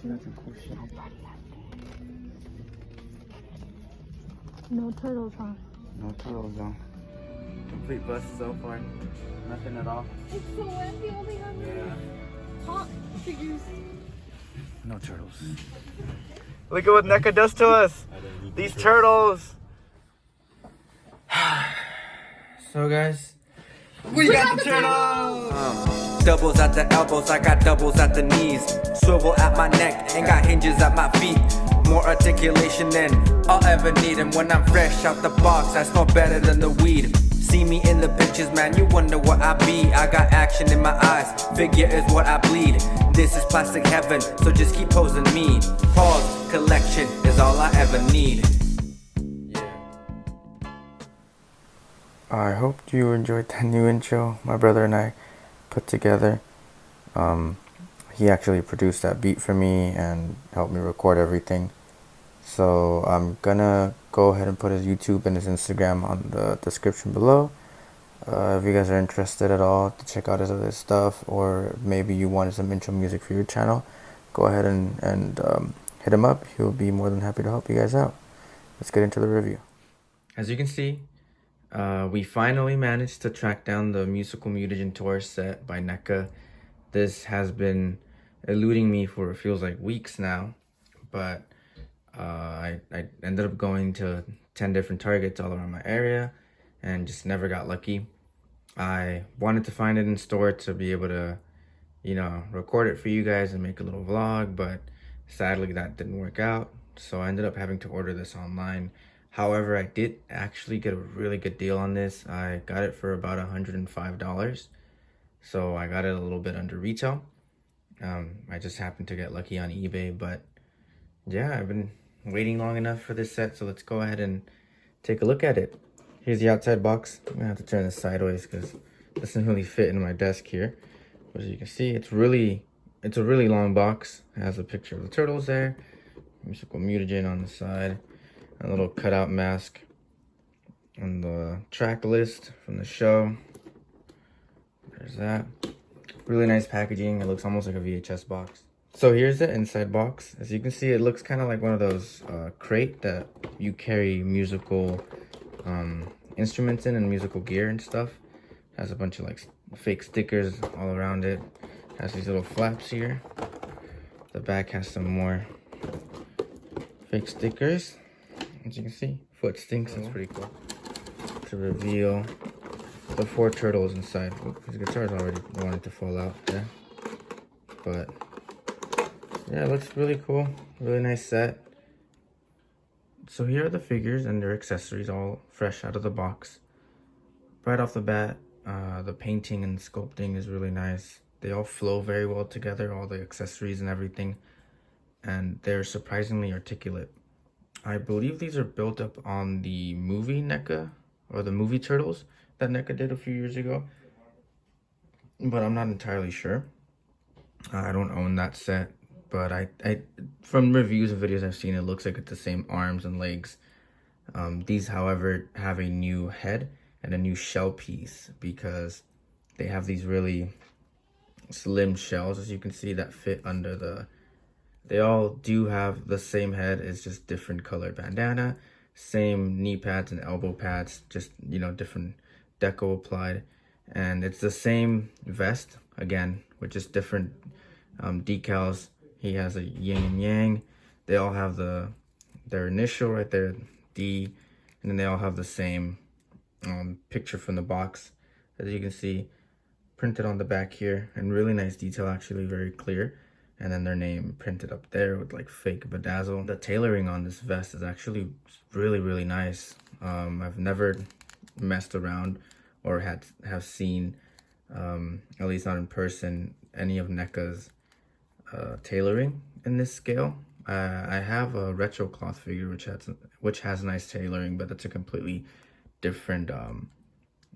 So that's some cool shit. No turtles, huh? No turtles though. Complete bust so far. Nothing at all. It's so empty, only have hot figures. No turtles. Look at what NECA does to us. These turtles. So guys, we got the turtles. Doubles at the elbows, I got doubles at the knees. Swivel at my neck, and got hinges at my feet. More articulation than I'll ever need. And when I'm fresh out the box, I smell better than the weed. See me in the pictures, man, you wonder what I be. I got action in my eyes, figure is what I bleed. This is plastic heaven, so just keep posing me. Pause, collection is all I ever need. I hope you enjoyed that new intro my brother and I put together. He actually produced that beat for me and helped me record everything. So I'm gonna go ahead and put his YouTube and his Instagram on the description below. If you guys are interested at all to check out his other stuff, or maybe you wanted some intro music for your channel, go ahead and hit him up. He'll be more than happy to help you guys out. Let's get into the review. As you can see, we finally managed to track down the musical Mutagen tour set by NECA. This has been eluding me for it feels like weeks now, but I ended up going to 10 different Targets all around my area and just never got lucky. I wanted to find it in store to be able to, you know, record it for you guys and make a little vlog, but sadly that didn't work out. So I ended up having to order this online. However, I did actually get a really good deal on this. I got it for about $105. So I got it a little bit under retail. I just happened to get lucky on eBay, but yeah, I've been waiting long enough for this set. So let's go ahead and take a look at it. Here's the outside box. I'm gonna have to turn this sideways because it doesn't really fit in my desk here. But as you can see, it's a really long box. It has a picture of the turtles there. Musical Mutagen on the side. A little cutout mask on the track list from the show. There's that. Really nice packaging. It looks almost like a VHS box. So here's the inside box. As you can see, it looks kind of like one of those crate that you carry musical instruments in and musical gear and stuff. It has a bunch of like fake stickers all around it. Has these little flaps here. The back has some more fake stickers. As you can see, foot stinks. That's pretty cool. To reveal the 4 turtles inside. His guitar's already wanting to fall out there. But yeah, it looks really cool. Really nice set. So here are the figures and their accessories, all fresh out of the box. Right off the bat, the painting and sculpting is really nice. They all flow very well together, all the accessories and everything. And they're surprisingly articulate. I believe these are built up on the movie NECA, or the movie Turtles that NECA did a few years ago. But I'm not entirely sure. I don't own that set, but I from reviews and videos I've seen, it looks like it's the same arms and legs. These, however, have a new head and a new shell piece because they have these really slim shells, as you can see, that fit under the... They all do have the same head, it's just different colored bandana, same knee pads and elbow pads, just, you know, different deco applied. And it's the same vest, again, with just different decals. He has a yin and yang. They all have their initial right there, D, and then they all have the same picture from the box, as you can see, printed on the back here, and really nice detail, actually, very clear. And then their name printed up there with like fake bedazzle. The tailoring on this vest is actually really nice. I've never messed around or have seen, at least not in person, any of NECA's tailoring in this scale. I have a retro cloth figure which has nice tailoring, but it's a completely different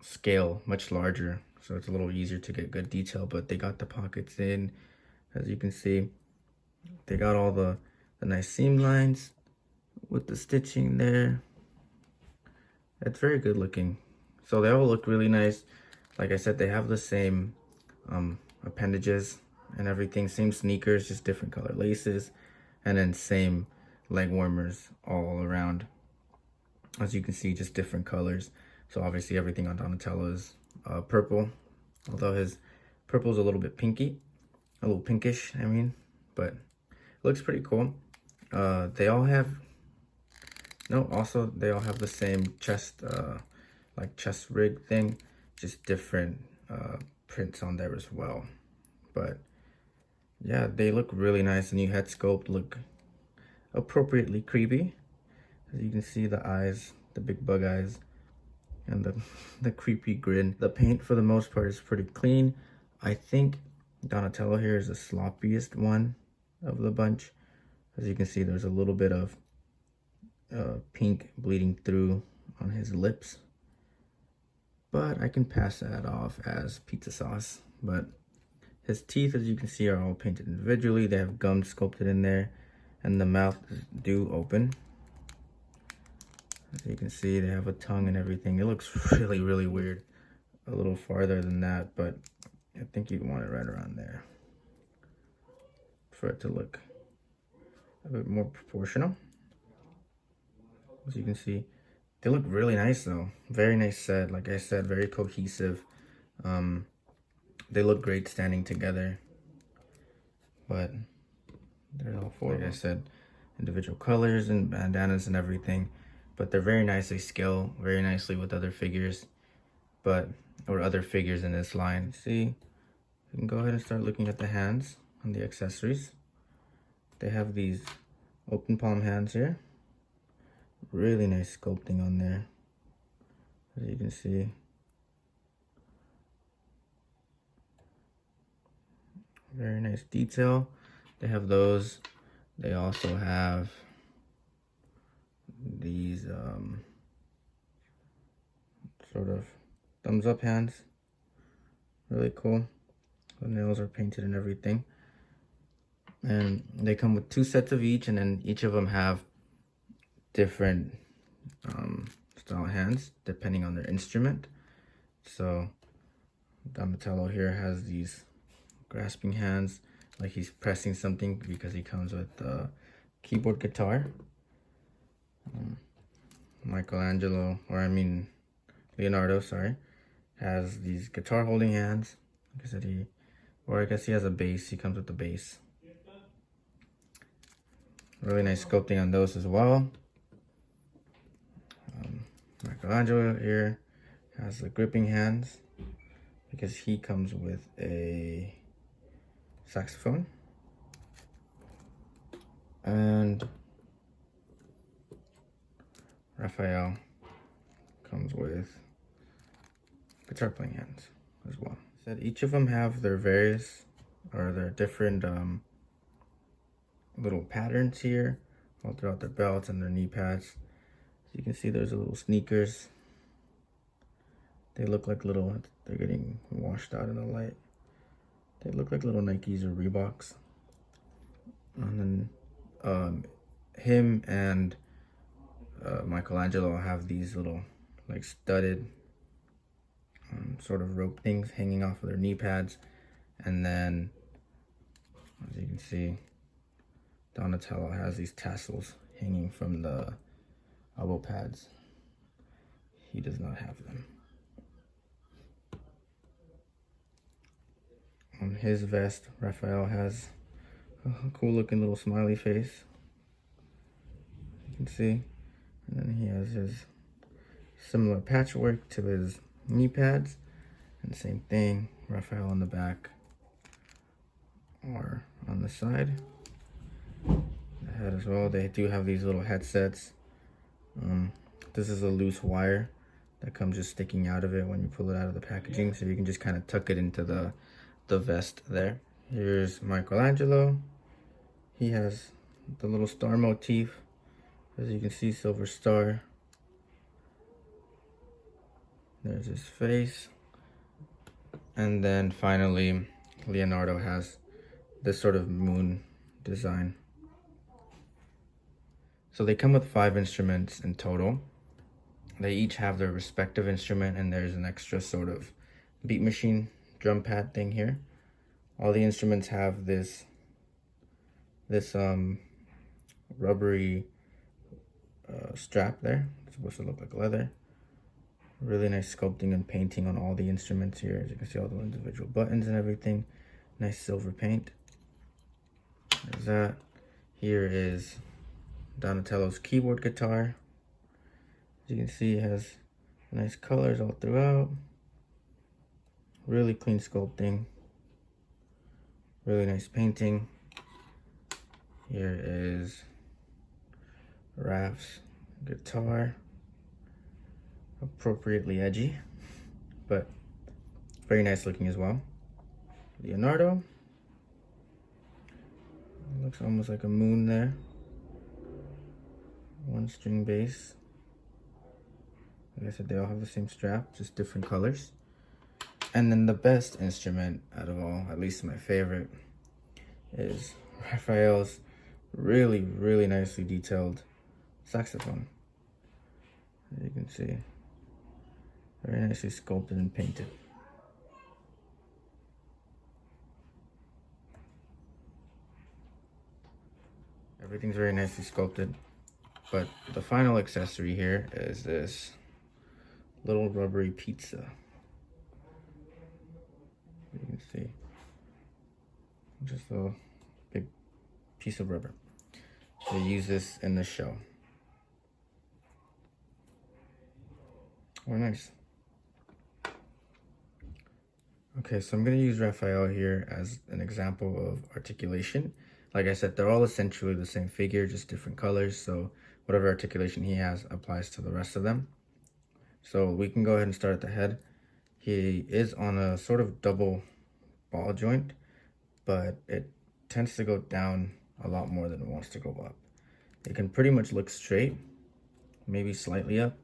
scale, much larger, so it's a little easier to get good detail. But they got the pockets in. As you can see, they got all the nice seam lines with the stitching there. It's very good looking. So they all look really nice. Like I said, they have the same appendages and everything. Same sneakers, just different color laces, and then same leg warmers all around. As you can see, just different colors. So obviously everything on Donatello is purple, although his purple is a little bit pinky, a little pinkish, I mean, but it looks pretty cool. They all have, no, also they all have the same chest, like chest rig thing, just different prints on there as well. But yeah, they look really nice. The new head sculpt look appropriately creepy. As you can see, the eyes, the big bug eyes, and the creepy grin. The paint for the most part is pretty clean. I think Donatello here is the sloppiest one of the bunch. As you can see, there's a little bit of pink bleeding through on his lips, but I can pass that off as pizza sauce. But his teeth, as you can see, are all painted individually. They have gum sculpted in there, and the mouth do open. As you can see, they have a tongue and everything. It looks really, really weird. A little farther than that, but I think you want it right around there for it to look a bit more proportional. As you can see, they look really nice though. Very nice set. Like I said, very cohesive. They look great standing together. But they're all four, like I said, individual colors and bandanas and everything. But they're very nice. They scale very nicely with other figures, or other figures in this line. See, you can go ahead and start looking at the hands and the accessories. They have these open palm hands here. Really nice sculpting on there, as you can see. Very nice detail. They have those. They also have these sort of thumbs up hands. Really cool. The nails are painted and everything. And they come with 2 sets of each, and then each of them have different style hands depending on their instrument. So Donatello here has these grasping hands, like he's pressing something, because he comes with a keyboard guitar. Leonardo, sorry, has these guitar holding hands. Like I said, I guess he has a bass. He comes with the bass. Really nice sculpting on those as well. Michelangelo here has the gripping hands because he comes with a saxophone. And Raphael comes with guitar playing hands as well. Said each of them have their their different little patterns here all throughout their belts and their knee pads. So you can see there's a little sneakers. They look like they're getting washed out in the light. They look like little Nikes or Reeboks. And then him and Michelangelo have these little like studded sort of rope things hanging off of their knee pads. And then, as you can see, Donatello has these tassels hanging from the elbow pads. He does not have them. On his vest, Raphael has a cool looking little smiley face, you can see. And then he has his similar patchwork to his knee pads. And same thing, Raphael on the back or on the side. The head as well. They do have these little headsets. This is a loose wire that comes just sticking out of it when you pull it out of the packaging, so you can just kind of tuck it into the vest there. Here's Michelangelo. He has the little star motif, as you can see, silver star. There's his face. And then finally, Leonardo has this sort of moon design. So they come with 5 instruments in total. They each have their respective instrument, and there's an extra sort of beat machine drum pad thing here. All the instruments have this rubbery strap there. It's supposed to look like leather. Really nice sculpting and painting on all the instruments here. As you can see, all the individual buttons and everything. Nice silver paint. There's that. Here is Donatello's keyboard guitar. As you can see, it has nice colors all throughout. Really clean sculpting. Really nice painting. Here is Raph's guitar. Appropriately edgy, but very nice looking as well. Leonardo. Looks almost like a moon there. One string bass. Like I said, they all have the same strap, just different colors. And then the best instrument out of all, at least my favorite, is Raphael's really, really nicely detailed saxophone. As you can see, very nicely sculpted and painted. Everything's very nicely sculpted, but the final accessory here is this little rubbery pizza. You can see, just a big piece of rubber. They use this in the show. Very nice. Okay, so I'm going to use Raphael here as an example of articulation. Like I said, they're all essentially the same figure, just different colors. So whatever articulation he has applies to the rest of them. So we can go ahead and start at the head. He is on a sort of double ball joint, but it tends to go down a lot more than it wants to go up. It can pretty much look straight, maybe slightly up,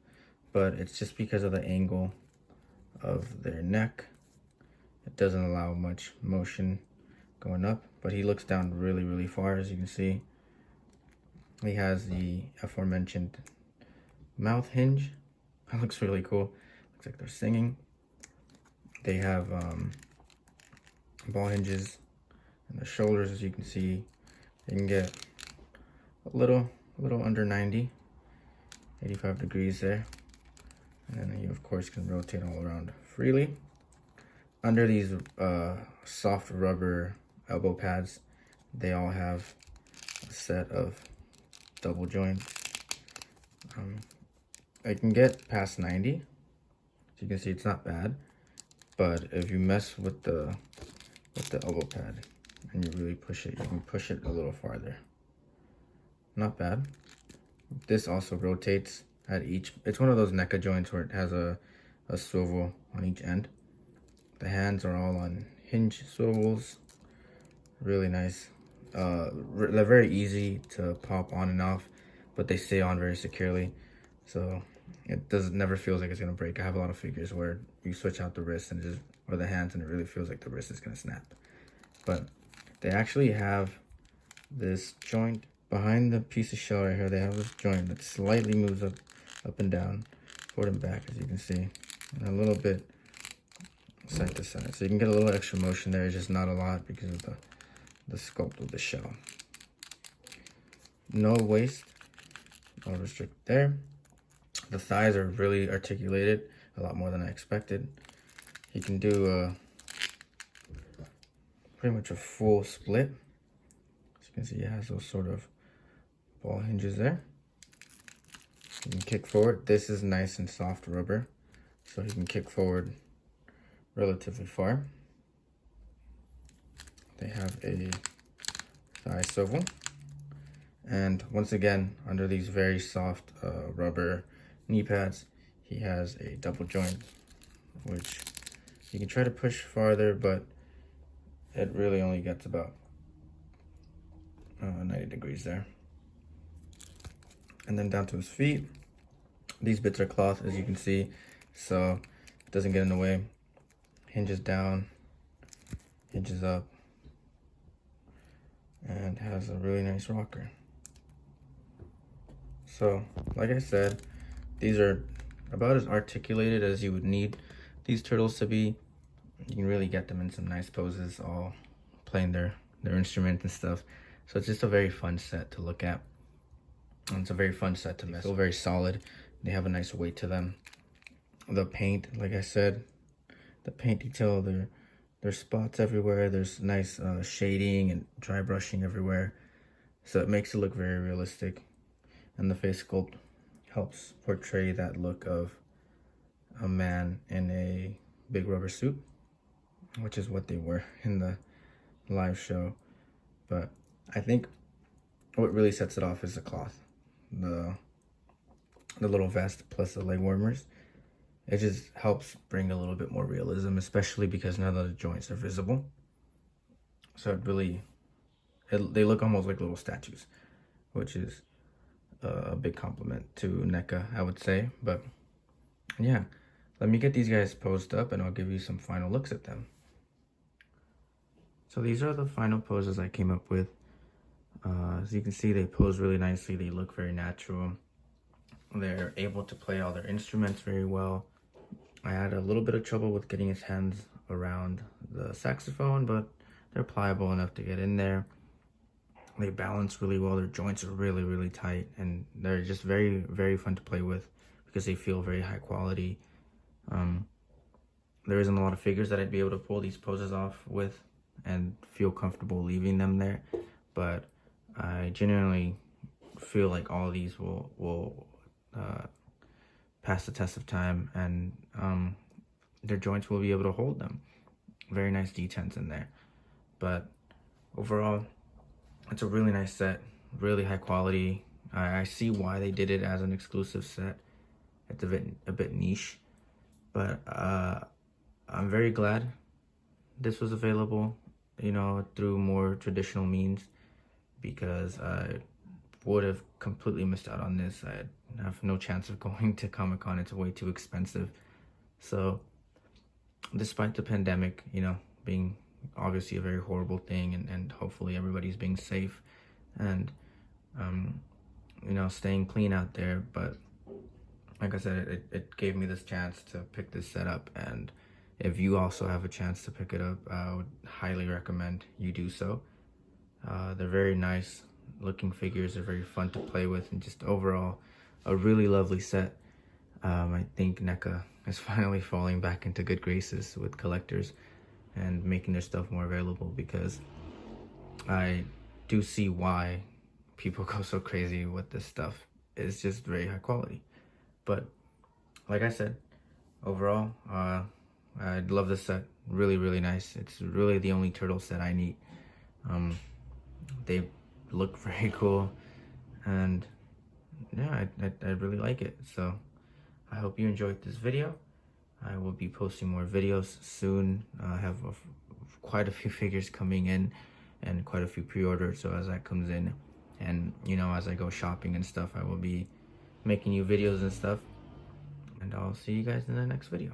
but it's just because of the angle of their neck. It doesn't allow much motion going up, but he looks down really, really far. As you can see, he has the aforementioned mouth hinge. That looks really cool. Looks like they're singing. They have ball hinges and the shoulders. As you can see, they can get a little under 90, 85 degrees there. And then you of course can rotate all around freely. Under these soft rubber elbow pads, they all have a set of double joints. I can get past 90. As you can see, it's not bad, but if you mess with the elbow pad and you really push it, you can push it a little farther. Not bad. This also rotates at each. It's one of those NECA joints where it has a swivel on each end. The hands are all on hinge swivels. Really nice. They're very easy to pop on and off, but they stay on very securely. So it never feels like it's gonna break. I have a lot of figures where you switch out the wrist and or the hands, and it really feels like the wrist is gonna snap. But they actually have this joint behind the piece of shell right here. They have this joint that slightly moves up and down, forward and back, as you can see, and a little bit side to side. So you can get a little extra motion there. It's just not a lot because of the sculpt of the shell. No waist, no restrict there. The thighs are really articulated, a lot more than I expected. He can do pretty much a full split. As you can see, it has those sort of ball hinges there. You can kick forward. This is nice and soft rubber, so he can kick forward relatively far. They have a thigh swivel, and once again, under these very soft rubber knee pads, he has a double joint, which you can try to push farther, but it really only gets about 90 degrees there. And then down to his feet, these bits are cloth, as you can see, so it doesn't get in the way. Hinges down, hinges up, and has a really nice rocker. So, like I said, these are about as articulated as you would need these turtles to be. You can really get them in some nice poses, all playing their instrument and stuff. So it's just a very fun set to look at. And it's a very fun set to mess. They feel very solid. They have a nice weight to them. The paint, like I said, the paint detail, there's spots everywhere. There's nice shading and dry brushing everywhere. So it makes it look very realistic. And the face sculpt helps portray that look of a man in a big rubber suit, which is what they were in the live show. But I think what really sets it off is the cloth, the little vest plus the leg warmers. It just helps bring a little bit more realism, especially because none of the joints are visible. So it really, they look almost like little statues, which is a big compliment to NECA, I would say. But yeah, let me get these guys posed up and I'll give you some final looks at them. So these are the final poses I came up with. As you can see, they pose really nicely. They look very natural. They're able to play all their instruments very well. I had a little bit of trouble with getting his hands around the saxophone, but they're pliable enough to get in there. They balance really well. Their joints are really, really tight, and they're just very, very fun to play with because they feel very high quality. There isn't a lot of figures that I'd be able to pull these poses off with and feel comfortable leaving them there, but I genuinely feel like all of these will pass the test of time, and their joints will be able to hold them. Very nice detents in there. But overall, it's a really nice set, really high quality. I see why they did it as an exclusive set. It's a bit niche, but I'm very glad this was available, you know, through more traditional means, because I would have completely missed out on this. I have no chance of going to Comic-Con. It's way too expensive. So despite the pandemic, you know, being obviously a very horrible thing, and hopefully everybody's being safe and you know, staying clean out there, but like I said, it gave me this chance to pick this set up, and if you also have a chance to pick it up, I would highly recommend you do so. They're very nice looking figures. They're very fun to play with, and just overall a really lovely set. I think NECA is finally falling back into good graces with collectors and making their stuff more available, because I do see why people go so crazy with this stuff. It's just very high quality. But like I said, overall, I love this set. Really, really nice. It's really the only turtle set I need. They look very cool, and yeah, I really like it. So I hope you enjoyed this video. I will be posting more videos soon. I have quite a few figures coming in and quite a few pre-orders. So as that comes in, and you know, as I go shopping and stuff, I will be making you videos and stuff. And I'll see you guys in the next video.